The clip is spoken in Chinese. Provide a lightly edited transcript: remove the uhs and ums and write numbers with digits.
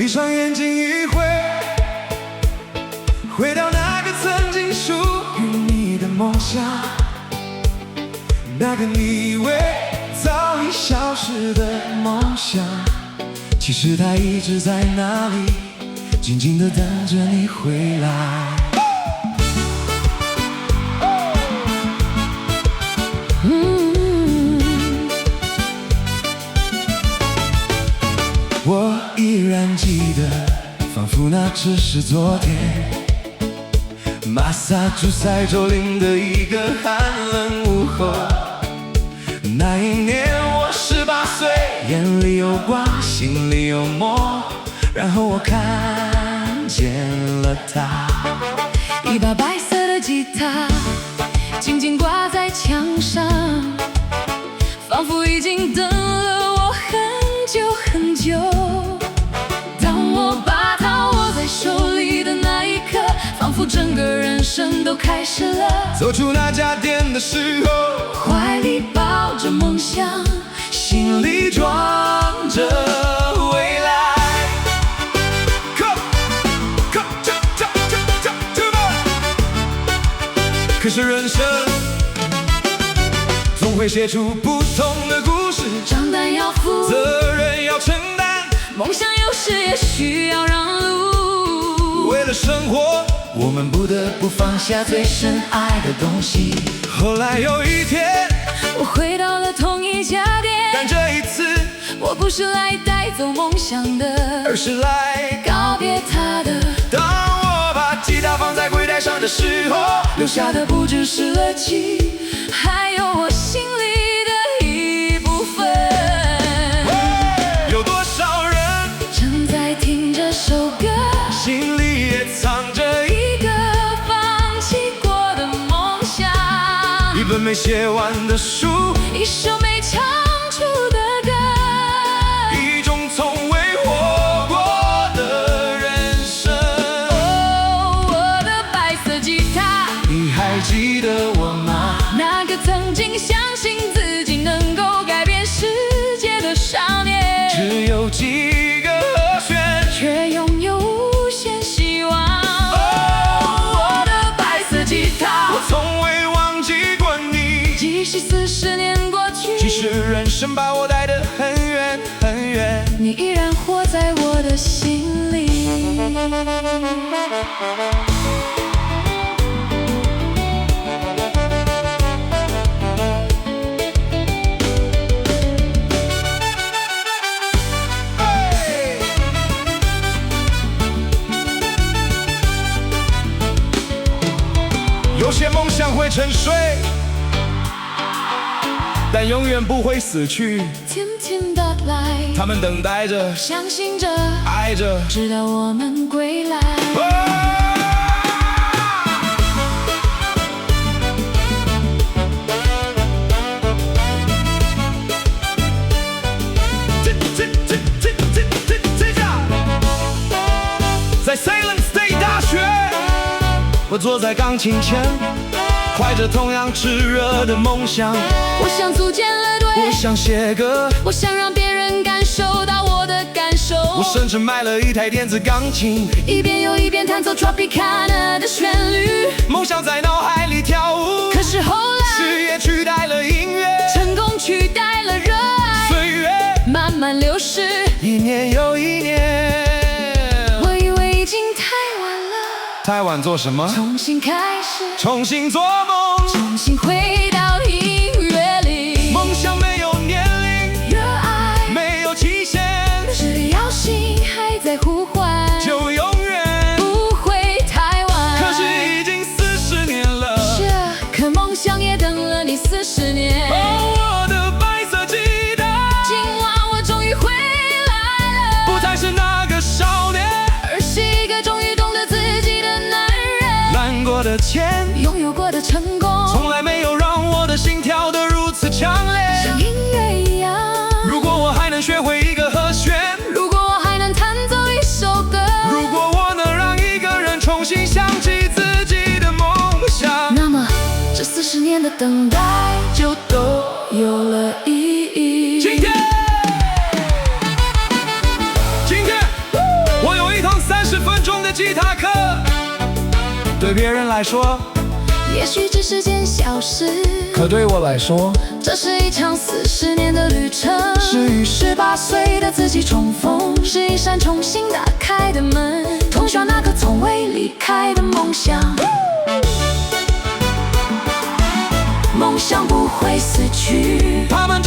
闭上眼睛一会，回到那个曾经属于你的梦想，那个你以为早已消失的梦想，其实它一直在那里，静静地等着你回来。我依然记得，仿佛那只是昨天，马萨诸塞州领的一个寒冷午后。那一年我18岁，眼里有光，心里有梦，然后我看见了他，一把白色的吉他，静静挂在墙上，仿佛已经等了我很久很久。当我把它握在手里的那一刻，仿佛整个人生都开始了。走出那家店的时候，怀里抱着梦想，心里装着未来。可是人生总会写出不同的故事，账单要付，责任要承担，梦想有时也需要让路。为了生活，我们不得不放下最深爱的东西。后来有一天，我回到了同一家店，但这一次我不是来带走梦想的，而是来告别它的。当我把吉他放在柜台上的时候，留下的不只是乐器，还有我心里的一部分。有多少人正在听这首歌，心里也藏着一个放弃过的梦想，一本没写完的书，一首没唱出的歌，一种从未活过的人生。哦，我的白色吉他，你还记得我吗？那个曾经相信自己能够改变世界的少年，只有几个和弦，却拥有无限希望。哦，我的白色吉他，我从未忘记过你，即使40年过去，即使人生把我带得很远很远，你依然活在我的心里。有些梦想会沉睡，但永远不会死去。天天的来，他们等待着，相信着，爱着，直到我们归来。在 Salem State 大学，我坐在钢琴前，怀着同样炽热的梦想。我想组建乐队，我想写歌，我想让别人感受到我的感受。我甚至买了一台电子钢琴，一遍又一遍弹奏 Tropicana 的旋律，梦想在脑海里跳舞。可是后来，事业取代了音乐，成功取代了热爱，岁月慢慢流逝，一年又一年。我以为已经太晚了，太晚做什么？重新开始，重新做梦，重新回到音乐里。梦想没有年龄，热爱没有期限，只要心还在呼唤，就永远不会太晚。可是已经40年了，是啊，可梦想也等了你40年。哦，我的白色吉他，今晚我终于回来了，不再是那个少年，而是一个终于懂得自己的男人。难过的钱，拥有过的成功，从来没有让我的心跳得如此强烈。像音乐一样，如果我还能学会一个和弦，如果我还能弹奏一首歌，如果我能让一个人重新想起自己的梦想，那么这40年的等待就都有了意义。今天，别人来说，也许只是件小事，可对我来说，这是一场40年的旅程，是与18岁的自己重逢，是一扇重新打开的门，通向那个从未离开的梦想。梦想不会死去，他们